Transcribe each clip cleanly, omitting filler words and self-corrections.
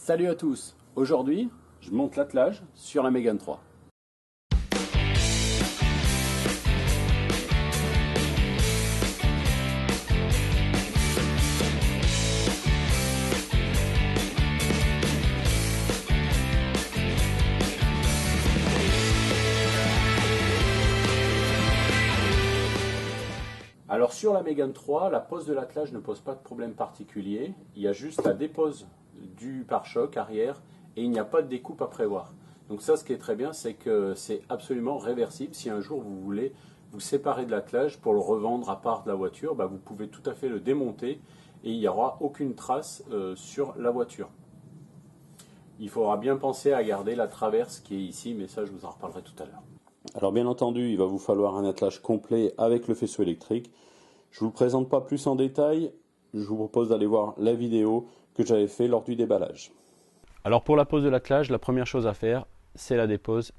Salut à tous, aujourd'hui je monte l'attelage sur la Mégane 3. Alors sur la Mégane 3, la pose de l'attelage ne pose pas de problème particulier, il y a juste la dépose du pare-choc arrière et il n'y a pas de découpe à prévoir. Donc ça, ce qui est très bien, c'est que c'est absolument réversible. Si un jour vous voulez vous séparer de l'attelage pour le revendre à part de la voiture, vous pouvez tout à fait le démonter et il n'y aura aucune trace sur la voiture. Il faudra bien penser à garder la traverse qui est ici, mais ça je vous en reparlerai tout à l'heure. Alors bien entendu, il va vous falloir un attelage complet avec le faisceau électrique. Je ne vous le présente pas plus en détail, je vous propose d'aller voir la vidéo que j'avais fait lors du déballage. Alors pour la pose de l'attelage, la première chose à faire, c'est la dépose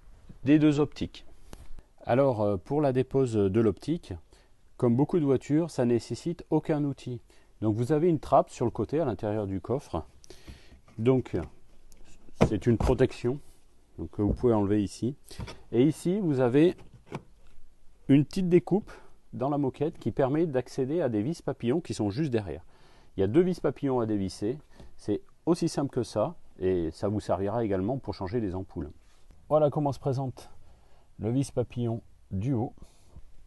des deux optiques. Alors pour la dépose de l'optique, comme beaucoup de voitures, ça ne nécessite aucun outil. Donc vous avez une trappe sur le côté à l'intérieur du coffre. Donc c'est une protection que vous pouvez enlever ici. Et ici vous avez une petite découpe dans la moquette qui permet d'accéder à des vis papillons qui sont juste derrière. Il y a deux vis papillons à dévisser, c'est aussi simple que ça et ça vous servira également pour changer les ampoules. Voilà comment se présente le vis papillon du haut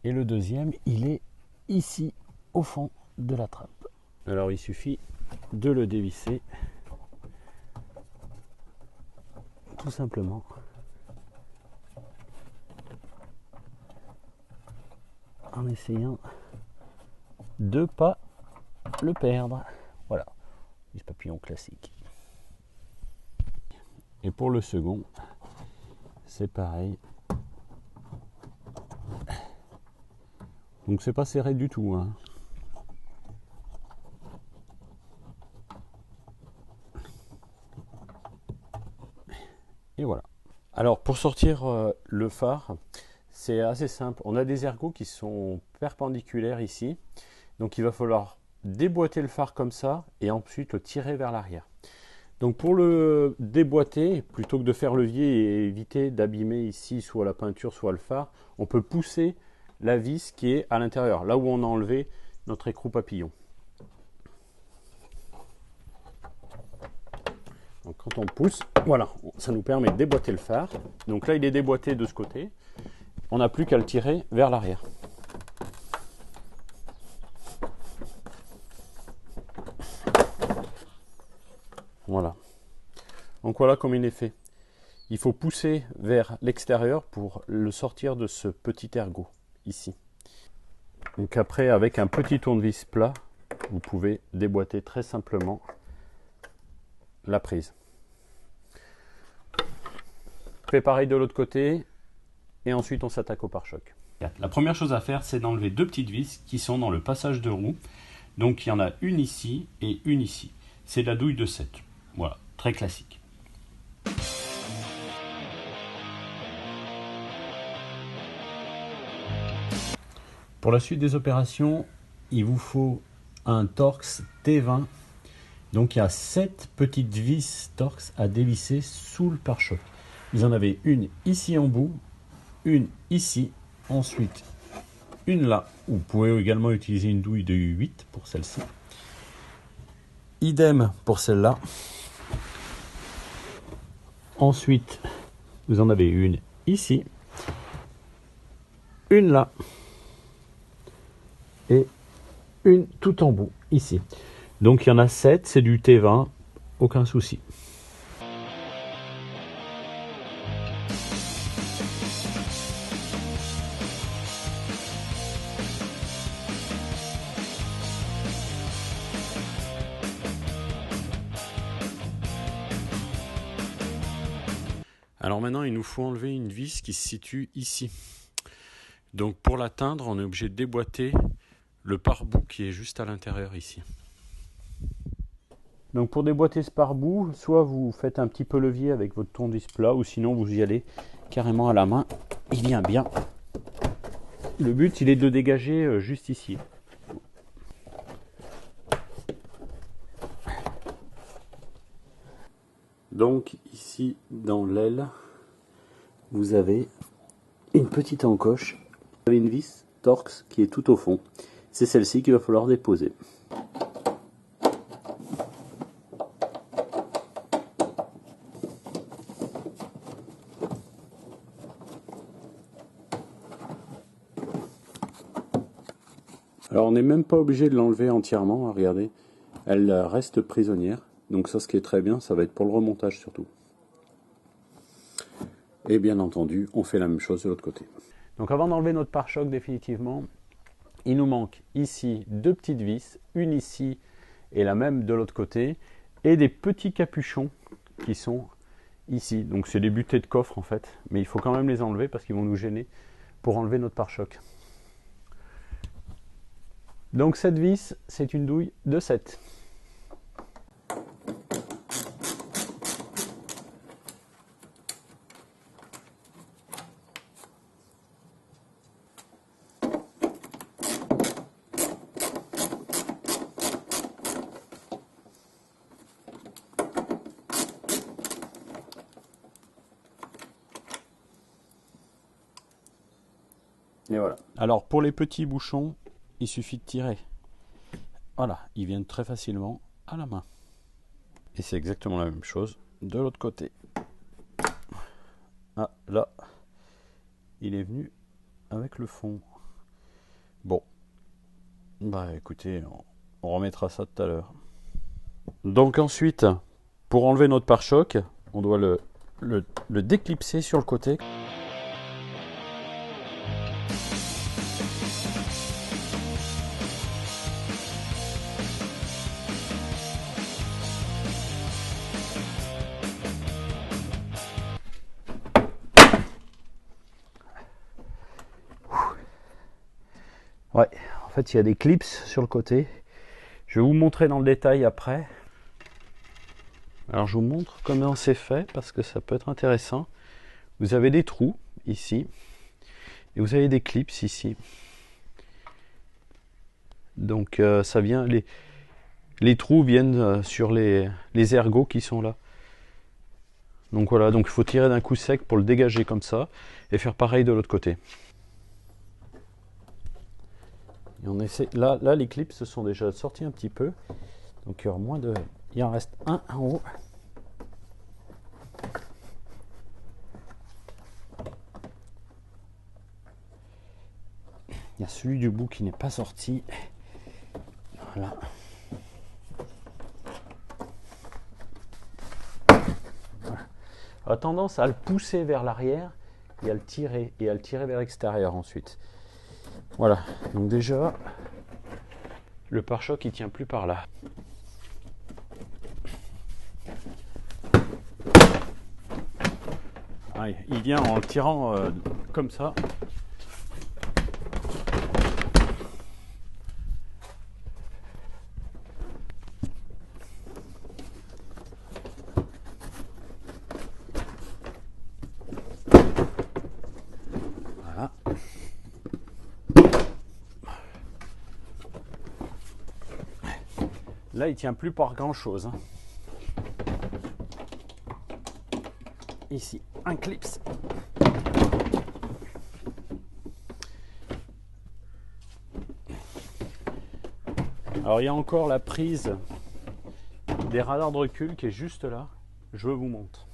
et le deuxième il est ici au fond de la trappe. Alors il suffit de le dévisser tout simplement. En essayant de ne pas le perdre. Voilà, vis papillon classique. Et pour le second, c'est pareil. Donc c'est pas serré du tout, hein. Et voilà. Alors pour sortir le phare, c'est assez simple. On a des ergots qui sont perpendiculaires ici. Donc il va falloir déboîter le phare comme ça et ensuite le tirer vers l'arrière. Donc pour le déboîter, plutôt que de faire levier et éviter d'abîmer ici soit la peinture soit le phare, on peut pousser la vis qui est à l'intérieur, là où on a enlevé notre écrou papillon. Donc quand on pousse, voilà, ça nous permet de déboîter le phare. Donc là il est déboîté de ce côté, on n'a plus qu'à le tirer vers l'arrière. Voilà. Donc voilà comme il est fait. Il faut pousser vers l'extérieur pour le sortir de ce petit ergot ici. Donc après, avec un petit tournevis plat, vous pouvez déboîter très simplement la prise. On fait pareil de l'autre côté et ensuite on s'attaque au pare-choc. La première chose à faire, c'est d'enlever deux petites vis qui sont dans le passage de roue. Donc il y en a une ici et une ici. C'est de la douille de 7. Voilà, très classique. Pour la suite des opérations, il vous faut un Torx T20. Donc il y a 7 petites vis Torx à dévisser sous le pare-choc. Vous en avez une ici en bout, une ici, ensuite une là. Vous pouvez également utiliser une douille de 8 pour celle-ci. Idem pour celle-là. Ensuite, vous en avez une ici, une là, et une tout en bout, ici. Donc il y en a 7, c'est du T20, aucun souci. Alors maintenant, il nous faut enlever une vis qui se situe ici. Donc pour l'atteindre, on est obligé de déboîter le pare-bout qui est juste à l'intérieur ici. Donc pour déboîter ce pare-bout, soit vous faites un petit peu levier avec votre tournevis plat, ou sinon vous y allez carrément à la main. Il vient bien. Le but, il est de le dégager juste ici. Donc ici dans l'aile, vous avez une petite encoche, vous avez une vis Torx qui est tout au fond. C'est celle-ci qu'il va falloir déposer. Alors on n'est même pas obligé de l'enlever entièrement, regardez, elle reste prisonnière. Donc ça, ce qui est très bien, ça va être pour le remontage surtout. Et bien entendu, on fait la même chose de l'autre côté. Donc avant d'enlever notre pare-choc définitivement, il nous manque ici 2 petites vis, une ici et la même de l'autre côté, et des petits capuchons qui sont ici. Donc c'est des butées de coffre en fait, mais il faut quand même les enlever parce qu'ils vont nous gêner pour enlever notre pare-choc. Donc cette vis, c'est une douille de 7. Et voilà. Alors pour les petits bouchons, il suffit de tirer. Voilà, ils viennent très facilement à la main. Et c'est exactement la même chose de l'autre côté. Ah, là, il est venu avec le fond. Bon, bah écoutez, on remettra ça tout à l'heure. Donc ensuite, pour enlever notre pare-choc, on doit le déclipser sur le côté. Ouais, en fait il y a des clips sur le côté. Je vais vous montrer dans le détail après. Alors je vous montre comment c'est fait parce que ça peut être intéressant. Vous avez des trous ici et vous avez des clips ici. Donc ça vient, les trous viennent sur les ergots qui sont là. Donc voilà, donc il faut tirer d'un coup sec pour le dégager comme ça et faire pareil de l'autre côté. Et on essaie, là les clips se sont déjà sortis un petit peu, donc il y aura moins de, il en reste un en haut. Il y a celui du bout qui n'est pas sorti. Voilà. A tendance à le pousser vers l'arrière et à le tirer vers l'extérieur ensuite. Voilà, donc déjà le pare-choc il tient plus par là. Ah, il vient en le tirant comme ça. Voilà. Là, il tient plus par grand chose. Ici, un clips. Alors, il y a encore la prise des radars de recul qui est juste là. Je vous montre.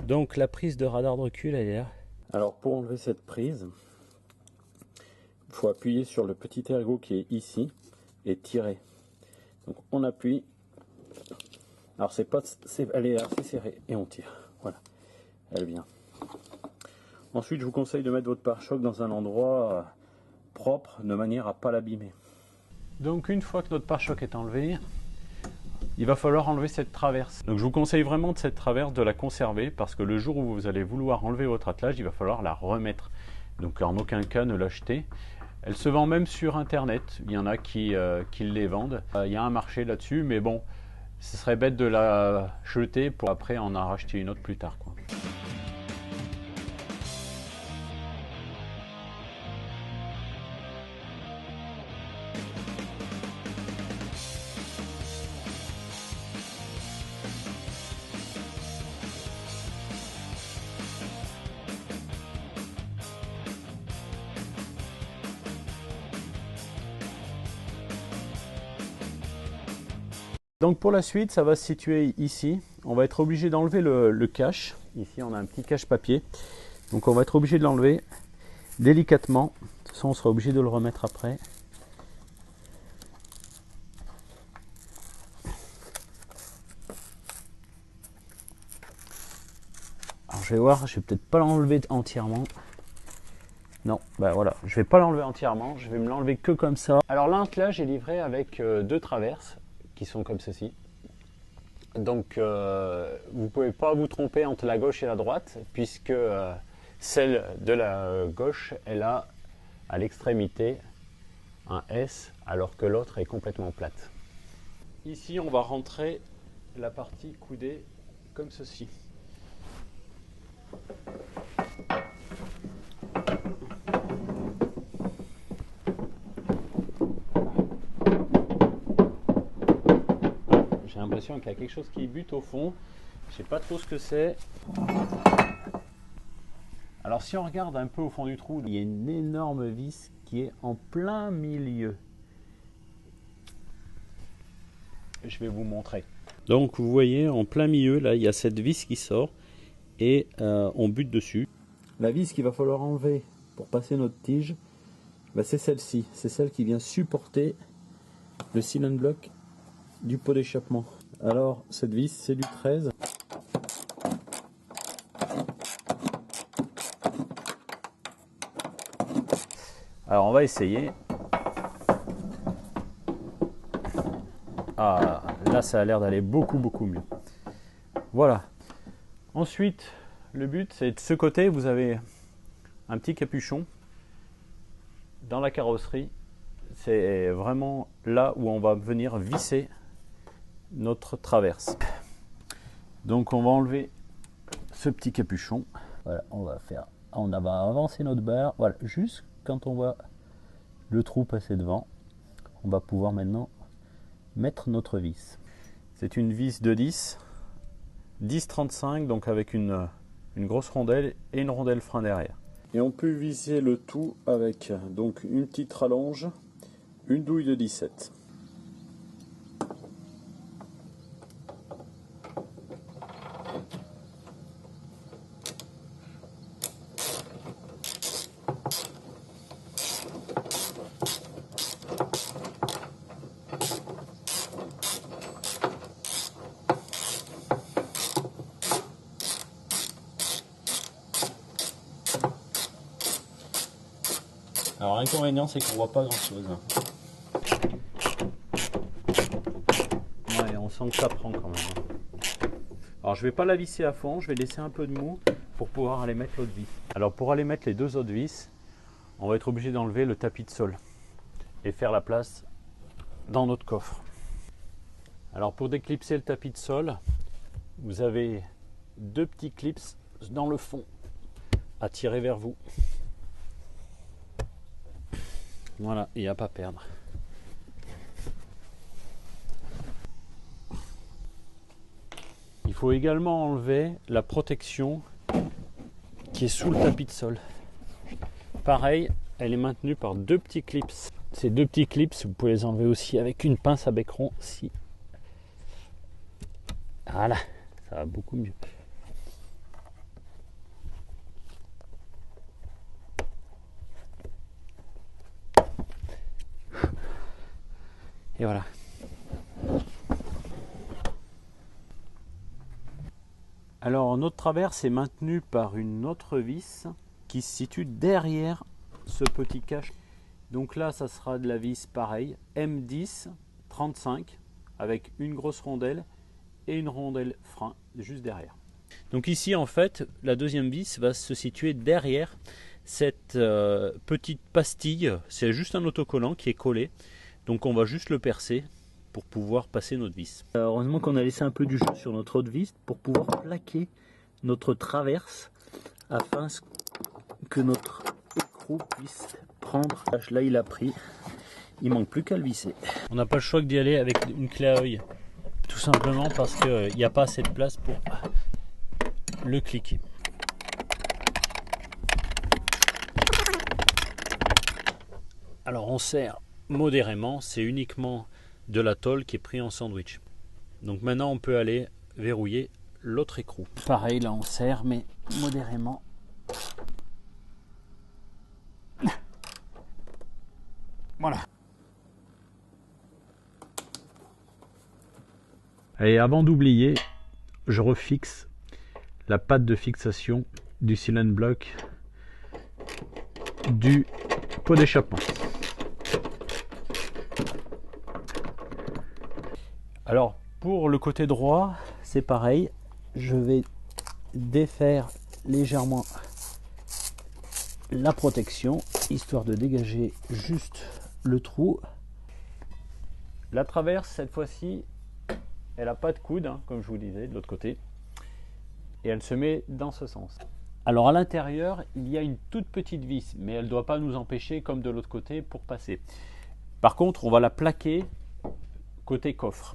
Donc, la prise de radar de recul, elle est là. Alors, pour enlever cette prise, il faut appuyer sur le petit ergot qui est ici et tirer. Donc on appuie, alors elle est assez serrée et on tire, voilà, elle vient. Ensuite je vous conseille de mettre votre pare-choc dans un endroit propre de manière à ne pas l'abîmer. Donc une fois que notre pare-choc est enlevé, il va falloir enlever cette traverse. Donc je vous conseille vraiment de cette traverse de la conserver parce que le jour où vous allez vouloir enlever votre attelage, il va falloir la remettre. Donc en aucun cas ne l'acheter. Elle se vend même sur internet, il y en a qui les vendent. Il y a un marché là-dessus, mais bon, ce serait bête de la jeter pour après en racheter une autre plus tard, quoi. Donc pour la suite, ça va se situer ici. On va être obligé d'enlever le cache. Ici, on a un petit cache papier. Donc on va être obligé de l'enlever délicatement. De toute façon, on sera obligé de le remettre après. Alors je vais voir, je vais peut-être pas l'enlever entièrement. Non, bah voilà, je vais pas l'enlever entièrement, je vais me l'enlever que comme ça. Alors l'attelage est livré avec deux traverses qui sont comme ceci. Donc vous ne pouvez pas vous tromper entre la gauche et la droite, puisque celle de la gauche, elle a à l'extrémité un S, alors que l'autre est complètement plate. Ici, on va rentrer la partie coudée comme ceci. J'ai l'impression qu'il y a quelque chose qui bute au fond. Je ne sais pas trop ce que c'est. Alors si on regarde un peu au fond du trou, il y a une énorme vis qui est en plein milieu. Je vais vous montrer. Donc vous voyez en plein milieu, là il y a cette vis qui sort et on bute dessus. La vis qu'il va falloir enlever pour passer notre tige, bah, c'est celle-ci. C'est celle qui vient supporter le cylinder block du pot d'échappement. Alors cette vis c'est du 13. Alors on va essayer. Ah, là ça a l'air d'aller beaucoup mieux. Voilà. Ensuite, le but c'est de ce côté, vous avez un petit capuchon dans la carrosserie. C'est vraiment là où on va venir visser notre traverse. Donc on va enlever ce petit capuchon. Voilà, on va avancer notre barre. Voilà, juste quand on voit le trou passer devant, on va pouvoir maintenant mettre notre vis. C'est une vis de 10-35, donc avec une grosse rondelle et une rondelle frein derrière. Et on peut visser le tout avec donc une petite rallonge, une douille de 17. Alors l'inconvénient c'est qu'on voit pas grand chose. Ouais, on sent que ça prend quand même. Alors je vais pas la visser à fond, je vais laisser un peu de mou pour pouvoir aller mettre l'autre vis. Alors pour aller mettre les deux autres vis, on va être obligé d'enlever le tapis de sol et faire la place dans notre coffre. Alors pour déclipser le tapis de sol, vous avez deux petits clips dans le fond à tirer vers vous. Voilà, et à pas perdre. Il faut également enlever la protection qui est sous le tapis de sol. Pareil, elle est maintenue par deux petits clips. Ces deux petits clips, vous pouvez les enlever aussi avec une pince à bec rond. Si. Voilà, ça va beaucoup mieux. Et voilà. Alors notre traverse est maintenue par une autre vis qui se situe derrière ce petit cache. Donc là ça sera de la vis pareil, M10 35 avec une grosse rondelle et une rondelle frein juste derrière. Donc ici en fait la deuxième vis va se situer derrière cette petite pastille. C'est juste un autocollant qui est collé. Donc on va juste le percer pour pouvoir passer notre vis. Heureusement qu'on a laissé un peu du jeu sur notre autre vis pour pouvoir plaquer notre traverse afin que notre écrou puisse prendre. Là il a pris, il manque plus qu'à le visser. On n'a pas le choix que d'y aller avec une clé à œil, tout simplement parce qu'il n'y a pas assez de place pour le cliquer. Alors on serre modérément, c'est uniquement de la tôle qui est pris en sandwich. Donc maintenant on peut aller verrouiller l'autre écrou. Pareil, là on serre mais modérément. Voilà. Et avant d'oublier, je refixe la patte de fixation du silent block du pot d'échappement. Alors pour le côté droit, c'est pareil. Je vais défaire légèrement la protection, histoire de dégager juste le trou. La traverse, cette fois-ci, elle n'a pas de coude, hein, comme je vous disais, de l'autre côté. Et elle se met dans ce sens. Alors à l'intérieur, il y a une toute petite vis, mais elle ne doit pas nous empêcher, comme de l'autre côté, pour passer. Par contre, on va la plaquer côté coffre.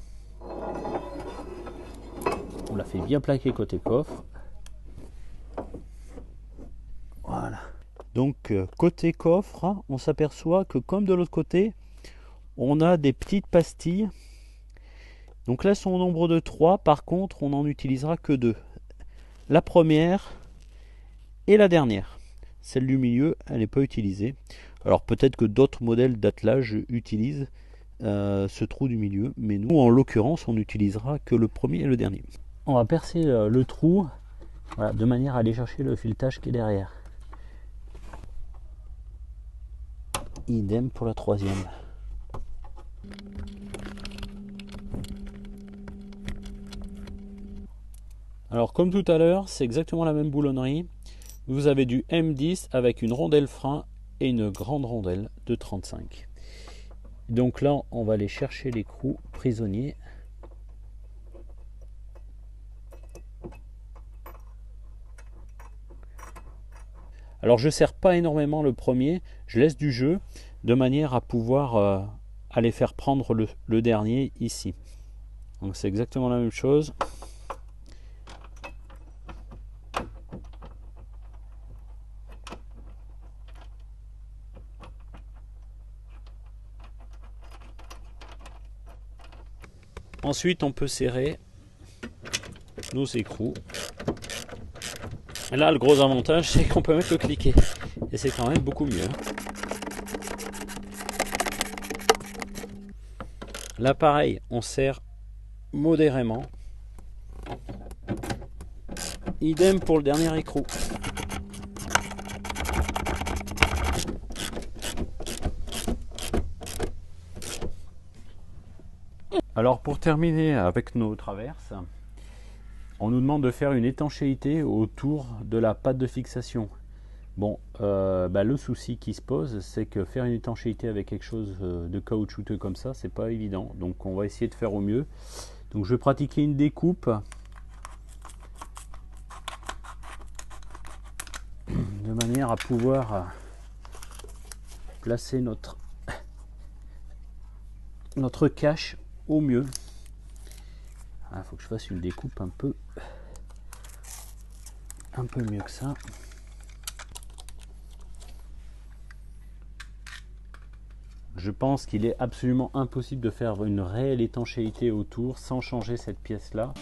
On la fait bien plaquer côté coffre. Voilà. Donc côté coffre, on s'aperçoit que comme de l'autre côté, on a des petites pastilles. Donc là, sont au nombre de 3. Par contre, on n'en utilisera que 2. La première et la dernière. Celle du milieu, elle n'est pas utilisée. Alors peut-être que d'autres modèles d'attelage utilisent ce trou du milieu. Mais nous, en l'occurrence, on n'utilisera que le premier et le dernier. On va percer le trou, voilà, de manière à aller chercher le filetage qui est derrière. Idem pour la troisième. Alors comme tout à l'heure, c'est exactement la même boulonnerie. Vous avez du M10 avec une rondelle frein et une grande rondelle de 35. Donc là, on va aller chercher l'écrou prisonnier. Alors je ne serre pas énormément le premier, je laisse du jeu de manière à pouvoir aller faire prendre le dernier ici. Donc c'est exactement la même chose. Ensuite on peut serrer nos écrous. Et là le gros avantage c'est qu'on peut mettre le cliquet. Et c'est quand même beaucoup mieux. Là pareil, on serre modérément. Idem pour le dernier écrou. Alors pour terminer avec nos traverses, on nous demande de faire une étanchéité autour de la patte de fixation. Bon, le souci qui se pose, c'est que faire une étanchéité avec quelque chose de caoutchouteux comme ça, c'est pas évident. Donc on va essayer de faire au mieux. Donc je vais pratiquer une découpe de manière à pouvoir placer notre cache au mieux. Il faut que je fasse une découpe un peu mieux que ça. Je pense qu'il est absolument impossible de faire une réelle étanchéité autour sans changer cette pièce là.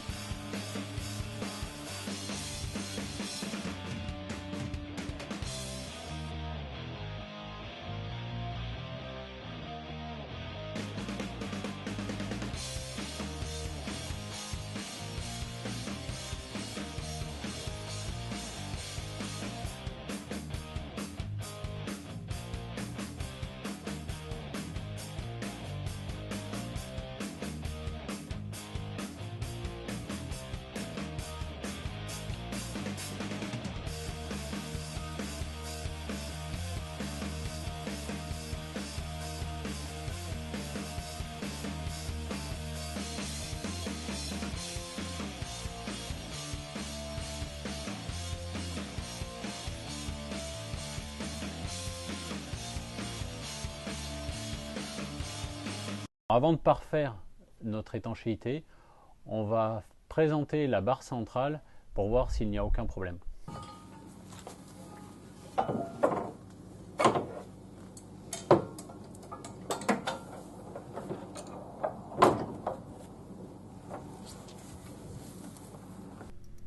Avant de parfaire notre étanchéité, on va présenter la barre centrale pour voir s'il n'y a aucun problème.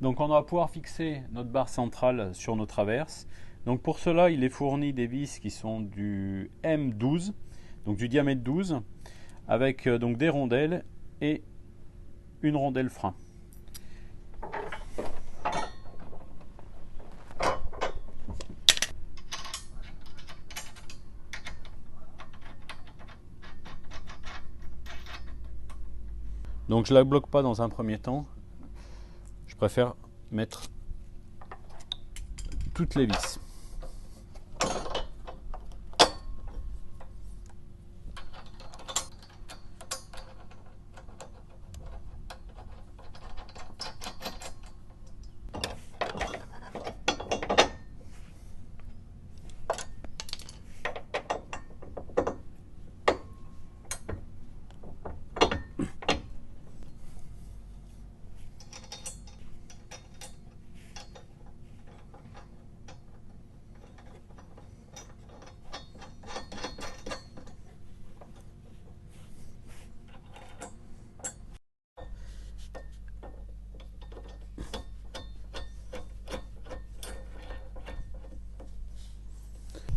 Donc on va pouvoir fixer notre barre centrale sur nos traverses. Donc pour cela, il est fourni des vis qui sont du M12, donc du diamètre 12, avec donc des rondelles et une rondelle frein. Donc je ne la bloque pas dans un premier temps. Je préfère mettre toutes les vis.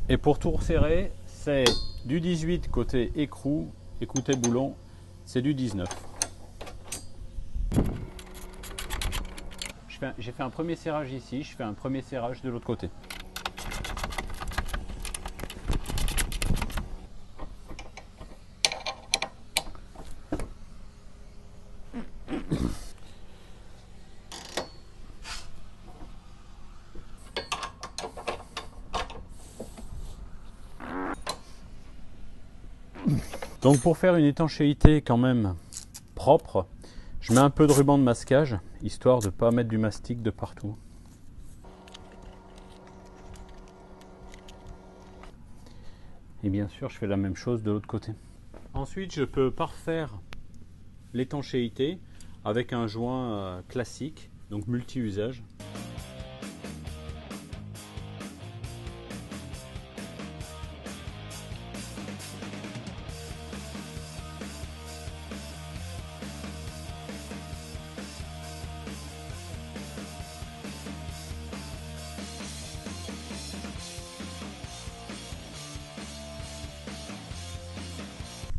Et pour tout resserrer, c'est du 18 côté écrou et côté boulon, c'est du 19. J'ai fait un premier serrage ici, je fais un premier serrage de l'autre côté. Donc pour faire une étanchéité quand même propre, je mets un peu de ruban de masquage, histoire de ne pas mettre du mastic de partout. Et bien sûr, je fais la même chose de l'autre côté. Ensuite, je peux parfaire l'étanchéité avec un joint classique, donc multi-usage.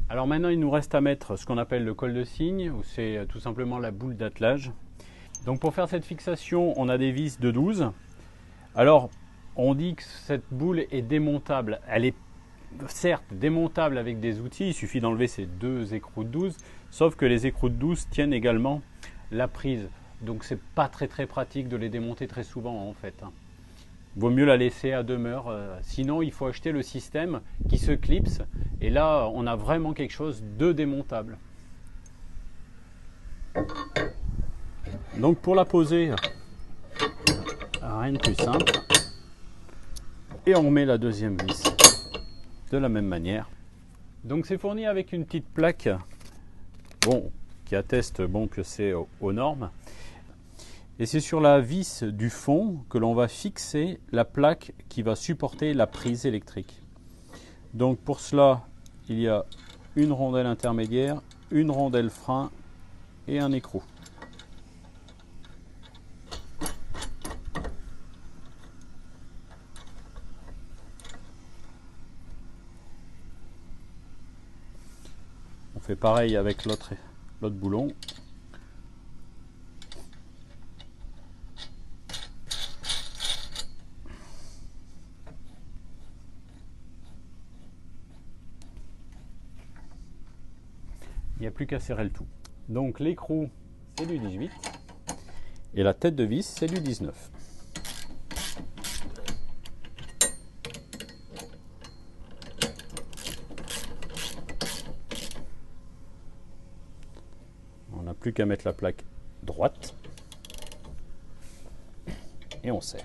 Alors maintenant, il nous reste à mettre ce qu'on appelle le col de cygne, ou c'est tout simplement la boule d'attelage. Donc pour faire cette fixation, on a des vis de 12. Alors, on dit que cette boule est démontable. Elle est certes démontable avec des outils, il suffit d'enlever ces deux écrous de 12, sauf que les écrous de 12 tiennent également la prise. Donc c'est pas très pratique de les démonter très souvent en fait. Vaut mieux la laisser à demeure, sinon il faut acheter le système qui se clipse et là on a vraiment quelque chose de démontable. Donc pour la poser, rien de plus simple, et on met la deuxième vis de la même manière. Donc c'est fourni avec une petite plaque qui atteste que c'est aux normes. Et c'est sur la vis du fond que l'on va fixer la plaque qui va supporter la prise électrique. Donc pour cela, il y a une rondelle intermédiaire, une rondelle frein et un écrou. On fait pareil avec l'autre boulon. Il n'y a plus qu'à serrer le tout. Donc l'écrou, c'est du 18 et la tête de vis, c'est du 19. On n'a plus qu'à mettre la plaque droite et on serre.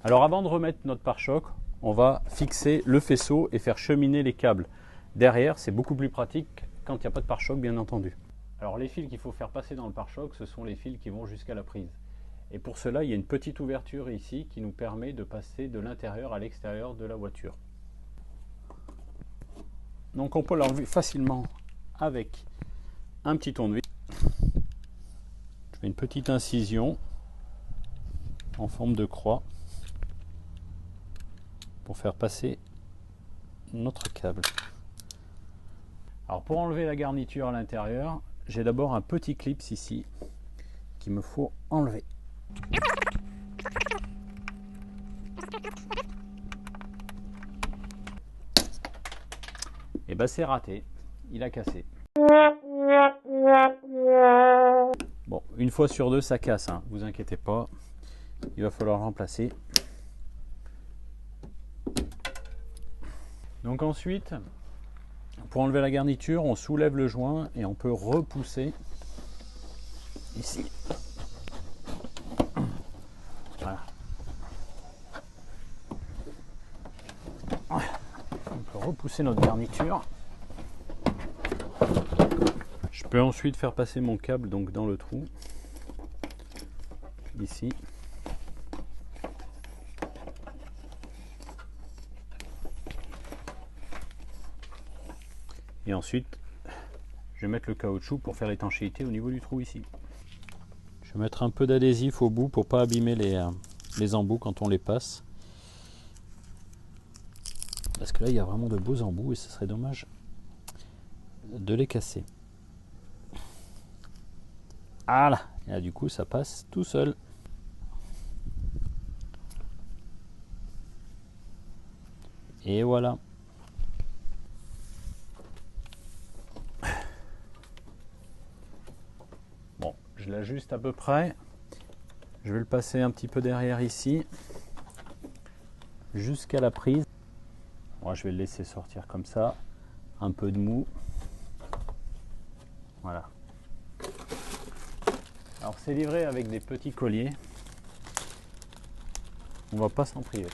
Alors avant de remettre notre pare-choc, on va fixer le faisceau et faire cheminer les câbles. Derrière, c'est beaucoup plus pratique quand il n'y a pas de pare-choc, bien entendu. Alors les fils qu'il faut faire passer dans le pare-choc, ce sont les fils qui vont jusqu'à la prise. Et pour cela, il y a une petite ouverture ici qui nous permet de passer de l'intérieur à l'extérieur de la voiture. Donc on peut l'enlever facilement avec un petit tournevis. Je fais une petite incision en forme de croix pour faire passer notre câble. Alors pour enlever la garniture à l'intérieur, j'ai d'abord un petit clip ici qu'il me faut enlever. Et ben c'est raté, il a cassé. Bon, une fois sur deux ça casse, hein. Vous inquiétez pas, il va falloir le remplacer. Donc ensuite, pour enlever la garniture, on soulève le joint et on peut repousser ici. Voilà. On peut repousser notre garniture. Je peux ensuite faire passer mon câble donc dans le trou ici. Et ensuite, je vais mettre le caoutchouc pour faire l'étanchéité au niveau du trou ici. Je vais mettre un peu d'adhésif au bout pour pas abîmer les embouts quand on les passe. Parce que là, il y a vraiment de beaux embouts et ce serait dommage de les casser. Voilà, et là, du coup, ça passe tout seul. Et voilà. Bon, je l'ajuste à peu près. Je vais le passer un petit peu derrière ici, jusqu'à la prise. Moi, je vais le laisser sortir comme ça, un peu de mou. Voilà. Alors, c'est livré avec des petits colliers. On va pas s'en priver.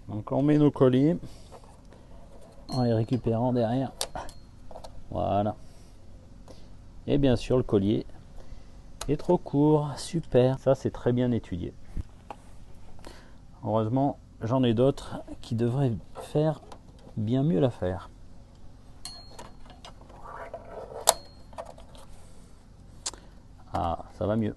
Donc, on met nos colliers en les récupérant derrière. Voilà. Et bien sûr, le collier est trop court. Super. Ça, c'est très bien étudié. Heureusement, j'en ai d'autres qui devraient faire bien mieux l'affaire. Ah, ça va mieux.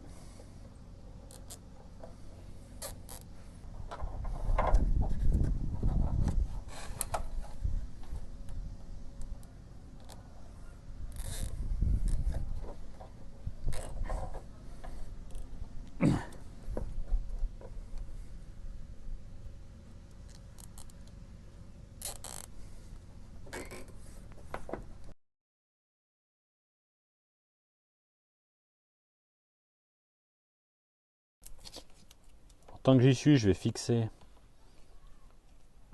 Tant que j'y suis, je vais fixer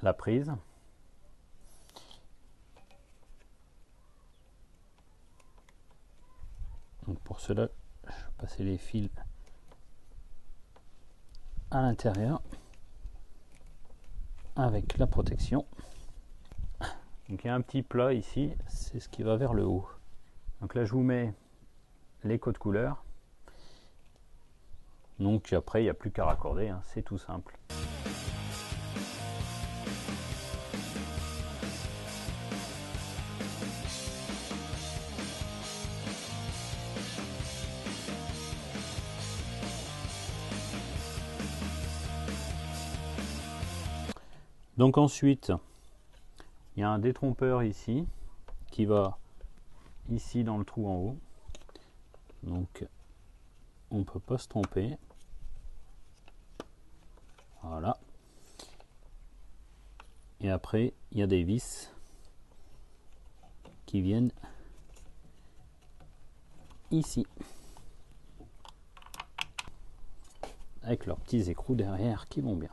la prise. Donc pour cela, je vais passer les fils à l'intérieur avec la protection. Donc il y a un petit plat ici, c'est ce qui va vers le haut. Donc là je vous mets les codes couleurs. Donc après il n'y a plus qu'à raccorder, hein, c'est tout simple. Donc ensuite, il y a un détrompeur ici qui va ici dans le trou en haut. Donc on ne peut pas se tromper. Voilà. Et après, il y a des vis qui viennent ici. Avec leurs petits écrous derrière qui vont bien.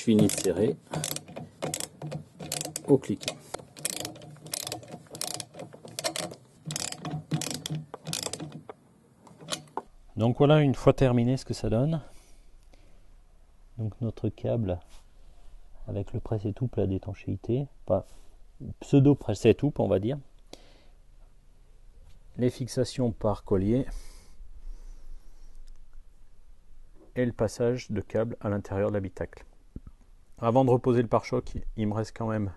finis de serrer au cliquet. Donc voilà, une fois terminé, ce que ça donne. Donc notre câble avec le presse-étoupe, la d'étanchéité, pas pseudo presse-étoupe on va dire. Les fixations par collier et le passage de câble à l'intérieur de l'habitacle. Avant de reposer le pare-choc, il me reste quand même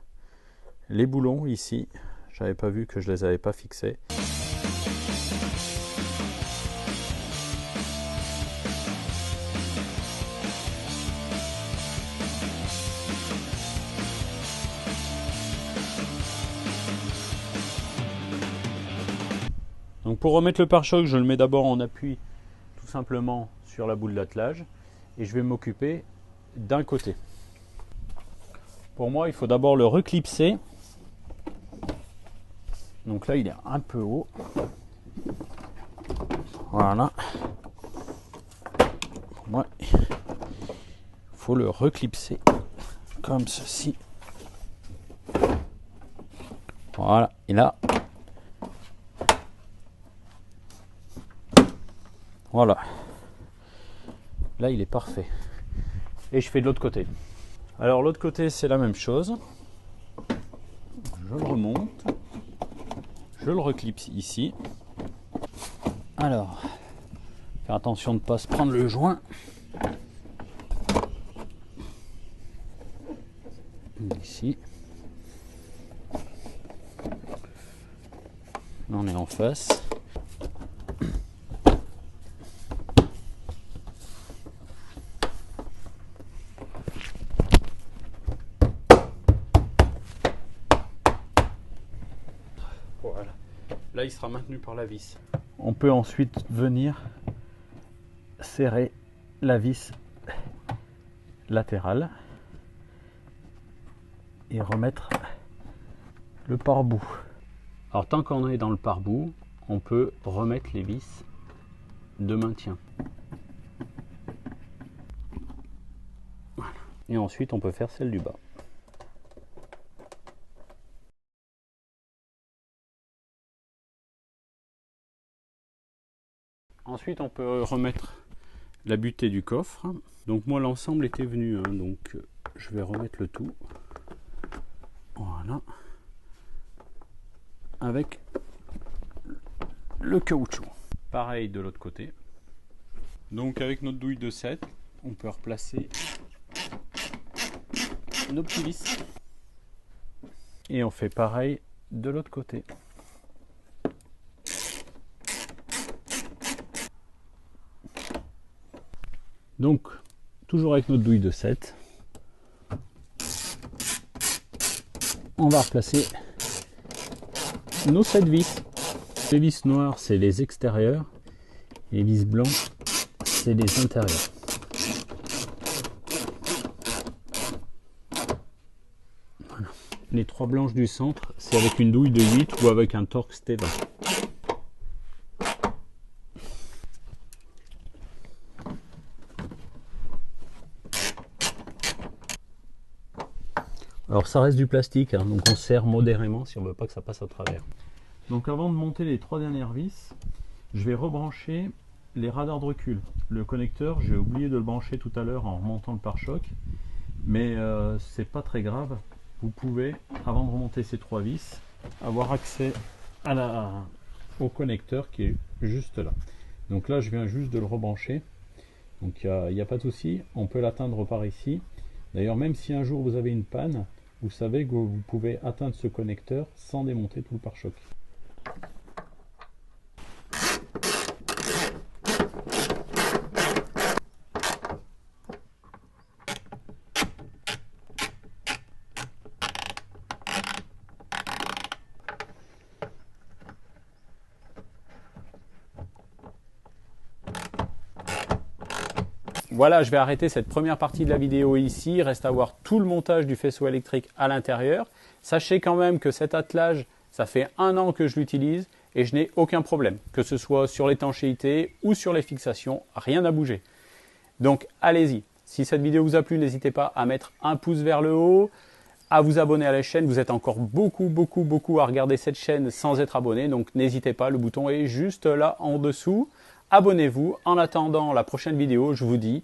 les boulons ici. J'avais pas vu que je les avais pas fixés. Donc pour remettre le pare-choc, je le mets d'abord en appui tout simplement sur la boule d'attelage et je vais m'occuper d'un côté. Pour moi, il faut d'abord le reclipser. Donc là, il est un peu haut. Voilà. Pour moi, il faut le reclipser comme ceci. Voilà, et là, voilà. Là, il est parfait. Et je fais de l'autre côté. Alors, l'autre côté, c'est la même chose. Je le remonte. Je le reclipse ici. Alors, faire attention de ne pas se prendre le joint. Ici. Là, on est en face. Voilà. Là, il sera maintenu par la vis. On peut ensuite venir serrer la vis latérale et remettre le pare-bout. Alors tant qu'on est dans le pare-bout, on peut remettre les vis de maintien. Voilà. Et ensuite on peut faire celle du bas. Ensuite on peut remettre la butée du coffre. Donc moi l'ensemble était venu, hein, donc je vais remettre le tout. Voilà. Avec le caoutchouc. Pareil de l'autre côté. Donc avec notre douille de 7, on peut replacer nos petits vis. Et on fait pareil de l'autre côté. Donc, toujours avec notre douille de 7, on va replacer nos 7 vis. Les vis noires, c'est les extérieurs. Et les vis blancs, c'est les intérieurs. Voilà. Les 3 blanches du centre, c'est avec une douille de 8 ou avec un Torx T20. Alors ça reste du plastique, hein, donc on serre modérément si on ne veut pas que ça passe au travers. Donc avant de monter les 3 dernières vis, je vais rebrancher les radars de recul. Le connecteur, j'ai oublié de le brancher tout à l'heure en remontant le pare-choc, mais c'est pas très grave. Vous pouvez, avant de remonter ces 3 vis, avoir accès au connecteur qui est juste là. Donc là, je viens juste de le rebrancher. Donc il n'y a pas de souci, on peut l'atteindre par ici. D'ailleurs, même si un jour vous avez une panne, vous savez que vous pouvez atteindre ce connecteur sans démonter tout le pare-choc. Voilà, je vais arrêter cette première partie de la vidéo ici. Il reste à voir tout le montage du faisceau électrique à l'intérieur. Sachez quand même que cet attelage, ça fait 1 an que je l'utilise et je n'ai aucun problème. Que ce soit sur l'étanchéité ou sur les fixations, rien n'a bougé. Donc allez-y, Si cette vidéo vous a plu, n'hésitez pas à mettre un pouce vers le haut, à vous abonner à la chaîne. Vous êtes encore beaucoup à regarder cette chaîne sans être abonné, donc n'hésitez pas, le bouton est juste là en dessous. Abonnez-vous. En attendant la prochaine vidéo, je vous dis